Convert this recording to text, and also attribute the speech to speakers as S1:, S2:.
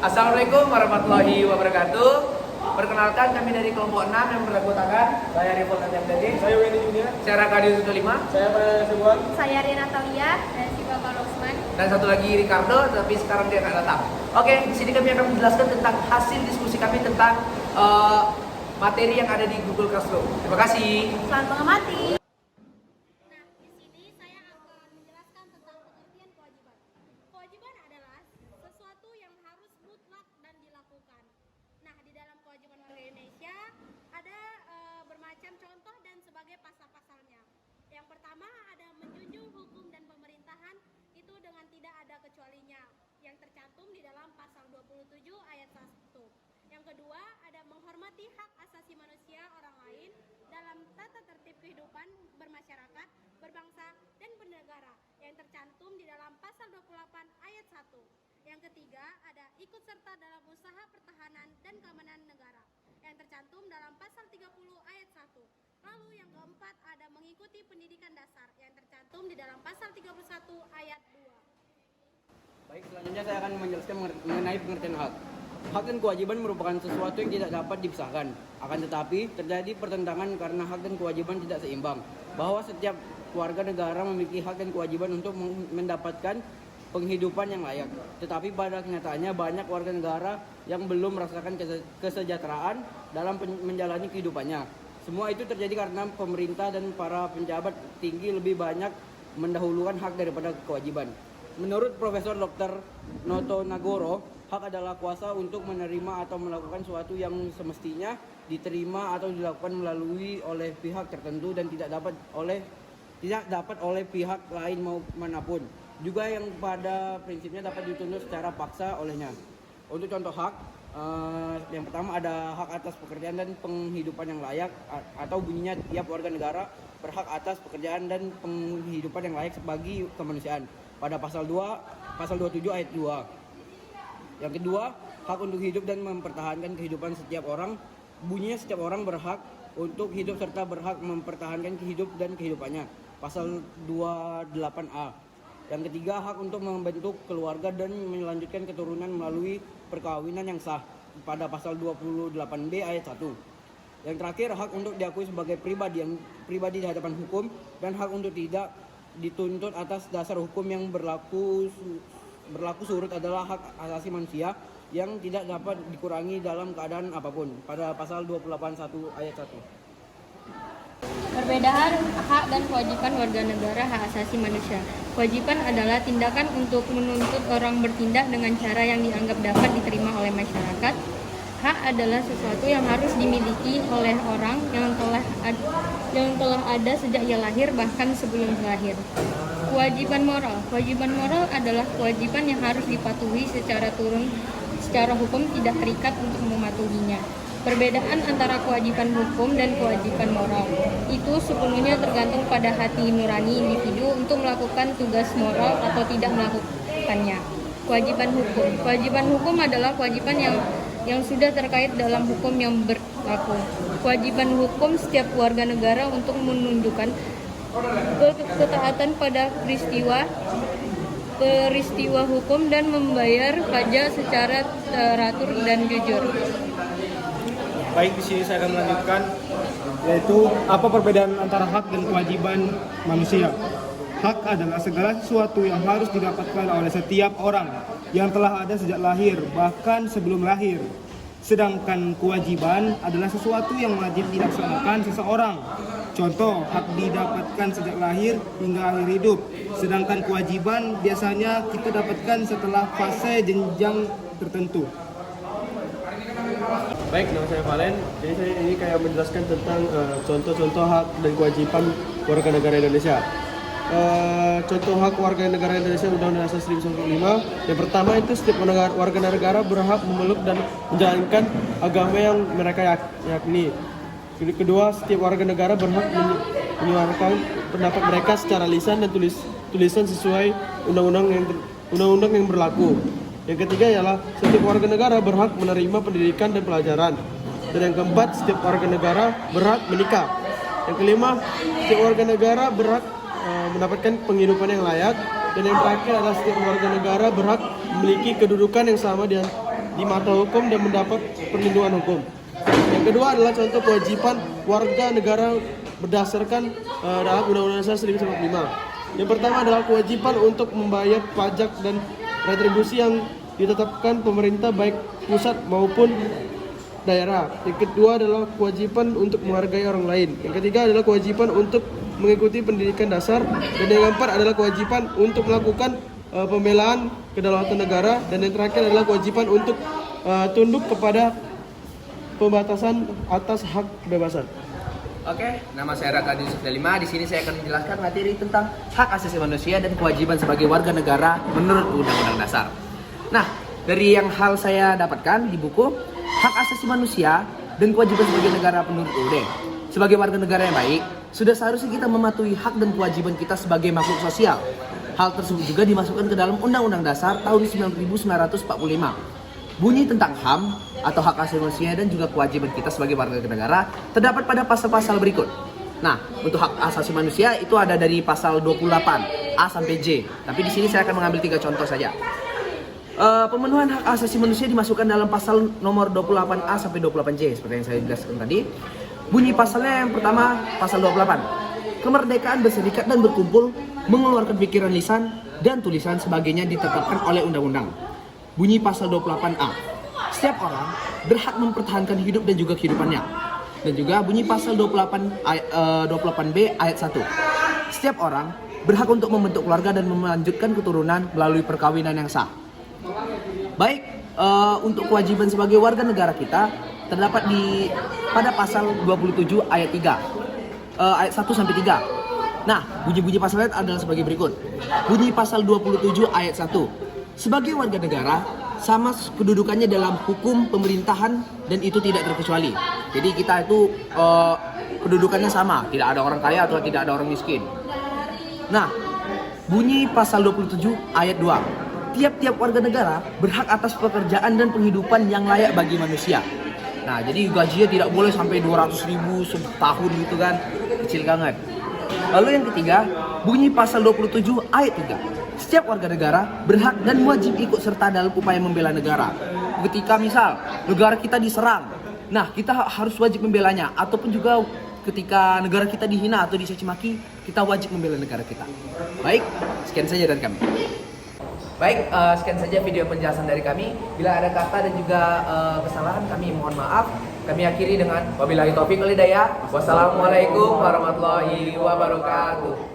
S1: Assalamualaikum warahmatullahi wabarakatuh. Perkenalkan, kami dari kelompok 6 yang beranggotakan. Saya Rifol MTD.
S2: Saya Wendy Junior.
S1: Saya Rakadio 15.
S2: Saya Pada Sebuan.
S3: Saya Rina Talia dan si Bapak Losman.
S1: Dan satu lagi Ricardo, tapi sekarang dia nggak datang. Oke, di sini kami akan menjelaskan tentang hasil diskusi kami tentang materi yang ada di Google Classroom. Terima kasih.
S3: Selamat mengamati.
S4: Nah, di sini saya akan menjelaskan tentang pengertian kewajiban. Kewajiban adalah sesuatu yang harus mutlak dan dilakukan. Nah, di dalam kewajiban warga Indonesia ada bermacam contoh dan sebagai pasal-pasalnya. Yang pertama ada menjunjung hukum dan pemerintahan itu dengan tidak ada kecualinya yang tercantum di dalam pasal 27 ayat 1. Yang kedua ada menghormati hak asasi manusia orang lain dalam tata tertib kehidupan bermasyarakat, berbangsa, dan bernegara yang tercantum di dalam pasal 28 ayat 1. Yang ketiga ada ikut serta dalam usaha pertahanan dan keamanan negara yang tercantum dalam pasal 30 ayat 1. Lalu yang keempat ada mengikuti pendidikan dasar yang tercantum di dalam pasal 31 ayat 2.
S2: Baik, selanjutnya saya akan menjelaskan mengenai pengertian hak. Hak dan kewajiban merupakan sesuatu yang tidak dapat dipisahkan. Akan tetapi, terjadi pertentangan karena hak dan kewajiban tidak seimbang. Bahwa setiap warga negara memiliki hak dan kewajiban untuk mendapatkan penghidupan yang layak. Tetapi pada kenyataannya banyak warga negara yang belum merasakan kesejahteraan dalam menjalani kehidupannya. Semua itu terjadi karena pemerintah dan para pejabat tinggi lebih banyak mendahulukan hak daripada kewajiban. Menurut Profesor Dr. Noto Nagoro, hak adalah kuasa untuk menerima atau melakukan sesuatu yang semestinya diterima atau dilakukan melalui oleh pihak tertentu dan tidak dapat oleh pihak lain manapun. Juga yang pada prinsipnya dapat dituntut secara paksa olehnya. Untuk contoh hak, yang pertama ada hak atas pekerjaan dan penghidupan yang layak, atau bunyinya tiap warga negara berhak atas pekerjaan dan penghidupan yang layak bagi kemanusiaan pada pasal 27 ayat 2. Yang kedua, hak untuk hidup dan mempertahankan kehidupan setiap orang. Bunyinya setiap orang berhak untuk hidup serta berhak mempertahankan hidup dan kehidupannya. Pasal 28A. Yang ketiga, hak untuk membentuk keluarga dan melanjutkan keturunan melalui perkawinan yang sah pada pasal 28B ayat 1. Yang terakhir, hak untuk diakui sebagai pribadi di hadapan hukum dan hak untuk tidak dituntut atas dasar hukum yang berlaku surut adalah hak asasi manusia yang tidak dapat dikurangi dalam keadaan apapun pada pasal 28.1 ayat 1.
S3: Perbedaan hak dan kewajiban warga negara hak asasi manusia. Kewajiban adalah tindakan untuk menuntut orang bertindak dengan cara yang dianggap dapat diterima oleh masyarakat. Hak adalah sesuatu yang harus dimiliki oleh orang yang telah ada sejak ia lahir bahkan sebelum lahir. Kewajiban moral adalah kewajiban yang harus dipatuhi secara hukum tidak terikat untuk mematuhinya. Perbedaan antara kewajiban hukum dan kewajiban moral itu sepenuhnya tergantung pada hati nurani individu untuk melakukan tugas moral atau tidak melakukannya. Kewajiban hukum adalah kewajiban yang sudah terkait dalam hukum yang berlaku. Kewajiban hukum setiap warga negara untuk menunjukkan ketaatan pada peristiwa hukum dan membayar pajak secara teratur dan jujur.
S2: Baik, di sini saya akan melanjutkan, yaitu apa perbedaan antara hak dan kewajiban manusia. Hak adalah segala sesuatu yang harus didapatkan oleh setiap orang yang telah ada sejak lahir, bahkan sebelum lahir. Sedangkan kewajiban adalah sesuatu yang wajib dilaksanakan seseorang. Contoh, hak didapatkan sejak lahir hingga akhir hidup. Sedangkan kewajiban biasanya kita dapatkan setelah fase jenjang tertentu.
S5: Baik, nama saya Valen. Jadi saya ini kayak menjelaskan tentang contoh-contoh hak dan kewajiban warga negara Indonesia. Contoh hak warga negara Indonesia Undang-Undang Dasar 1945. Yang pertama itu setiap warga negara berhak memeluk dan menjalankan agama yang mereka yakini. Kedua, setiap warga negara berhak menyuarakan pendapat mereka secara lisan dan tulisan sesuai undang-undang yang berlaku. Yang ketiga ialah setiap warga negara berhak menerima pendidikan dan pelajaran. Dan yang keempat, setiap warga negara berhak menikah. Yang kelima, setiap warga negara berhak mendapatkan penghidupan yang layak. Dan yang terakhir adalah setiap warga negara berhak memiliki kedudukan yang sama di mata hukum dan mendapat perlindungan hukum. Yang kedua adalah contoh kewajiban warga negara berdasarkan dalam Undang-Undang Dasar 1945. Yang pertama adalah kewajiban untuk membayar pajak dan retribusi yang ditetapkan pemerintah baik pusat maupun daerah. Yang kedua adalah kewajiban untuk menghargai orang lain. Yang ketiga adalah kewajiban untuk mengikuti pendidikan dasar. Dan yang keempat adalah kewajiban untuk melakukan pembelaan kedaulatan negara. Dan yang terakhir adalah kewajiban untuk tunduk kepada pembatasan atas hak kebebasan.
S1: Oke, nama saya Raka Yusuf Delima. Di sini saya akan menjelaskan materi tentang hak asasi manusia dan kewajiban sebagai warga negara menurut Undang-Undang Dasar. Nah, dari yang hal saya dapatkan di buku Hak Asasi Manusia dan Kewajiban sebagai Negara menurut UUD. Sebagai warga negara yang baik, sudah seharusnya kita mematuhi hak dan kewajiban kita sebagai makhluk sosial. Hal tersebut juga dimasukkan ke dalam Undang-Undang Dasar tahun 1945. Bunyi tentang HAM atau hak asasi manusia dan juga kewajiban kita sebagai warga negara terdapat pada pasal-pasal berikut. Nah, untuk hak asasi manusia itu ada dari pasal 28 A sampai J. Tapi di sini saya akan mengambil 3 contoh saja. Pemenuhan hak asasi manusia dimasukkan dalam pasal nomor 28A sampai 28J seperti yang saya jelaskan tadi. Bunyi pasalnya yang pertama pasal 28. Kemerdekaan berserikat dan berkumpul, mengeluarkan pikiran lisan dan tulisan sebagainya ditetapkan oleh undang-undang. Bunyi pasal 28A. Setiap orang berhak mempertahankan hidup dan juga kehidupannya. Dan juga bunyi pasal 28B ayat 1. Setiap orang berhak untuk membentuk keluarga dan melanjutkan keturunan melalui perkawinan yang sah. Baik, untuk kewajiban sebagai warga negara kita terdapat pada pasal 27 ayat 3. Ayat 1 sampai 3. Nah, bunyi-bunyi pasalnya adalah sebagai berikut. Bunyi pasal 27 ayat 1. Sebagai warga negara, sama kedudukannya dalam hukum pemerintahan dan itu tidak terkecuali. Jadi kita itu kedudukannya sama, tidak ada orang kaya atau tidak ada orang miskin. Nah, bunyi pasal 27 ayat 2. Tiap-tiap warga negara berhak atas pekerjaan dan penghidupan yang layak bagi manusia. Nah, jadi gajinya tidak boleh sampai 200.000 setahun gitu kan, kecil banget. Lalu yang ketiga, bunyi pasal 27 ayat 3. Setiap warga negara berhak dan wajib ikut serta dalam upaya membela negara. Ketika misal negara kita diserang, nah kita harus wajib membelanya. Ataupun juga ketika negara kita dihina atau dicaci maki, kita wajib membela negara kita. Baik, sekian saja dari kami. Baik, sekian saja video penjelasan dari kami. Bila ada kata dan juga kesalahan kami mohon maaf. Kami akhiri dengan wabillahi taufiq wal hidayah. Wassalamualaikum warahmatullahi wabarakatuh.